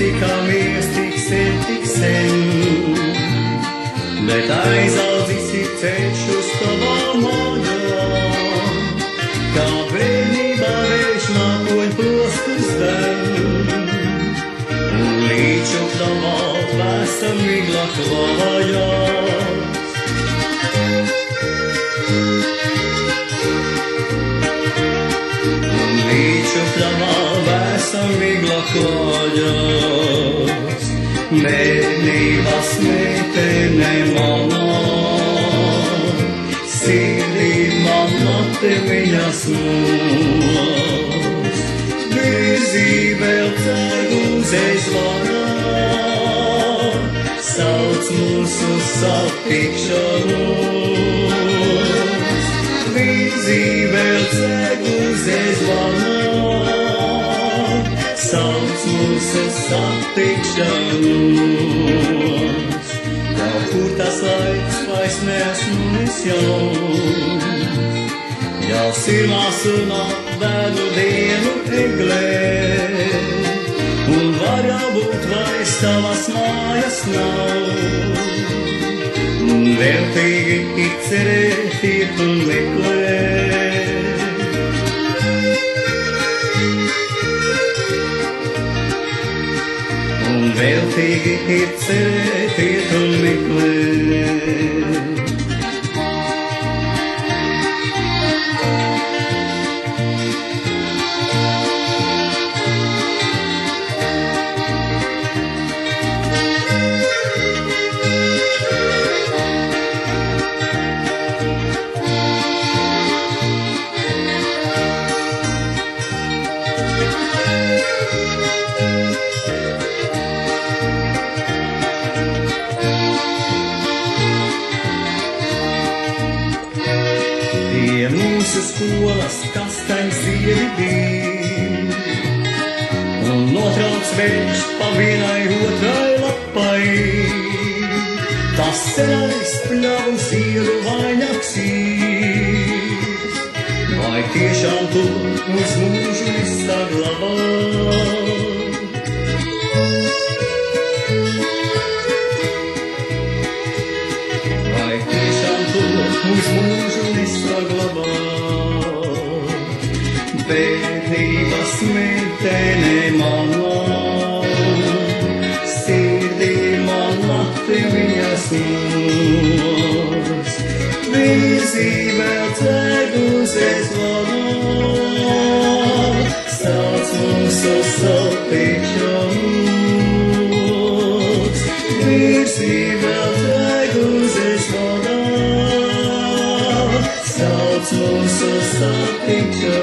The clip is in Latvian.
tikamies tik sen, bet aizaudzis ir ceļš uz tavām mājām, kā bērnībā vējš mākoņu plostus den, un līču tavā vēsa migla klājās. Un līču tavā vēsa migla klājās. Bērnības meitene manā, sirdī manā te viņas mūs. Virzīvēl ceguzēs varā, sauc mūsu satikšanos. Virzīvēl ceguzēs varā, sauc mūsu satikšanos. Kaut kur tas laiks vairs neesmu es jau, jau sirmā sunā bēdu dienu eglē, un var jābūt vairs tavas mājas nav. Un veltīgi ir cerēt, iet un meklēt. Un veltīgi ir cerēt, iet un meklēt. Pie mūsu skolas kastaņas dievi bija, un notrauc vējš pa vienai otrai lapai. Tas senais pļavums ieru vainaks ir, vai tiešām tu uz mūžu izsaglabā. Vai tiešām tu uz mūžu izsaglabā. Bērnības meitene manā, sirdī manā te viņas mūs. Virzīvēl ceguzēs varā, sauc mūsu satikšanos. Virzīvēl ceguzēs varā, sauc mūsu satikšanos.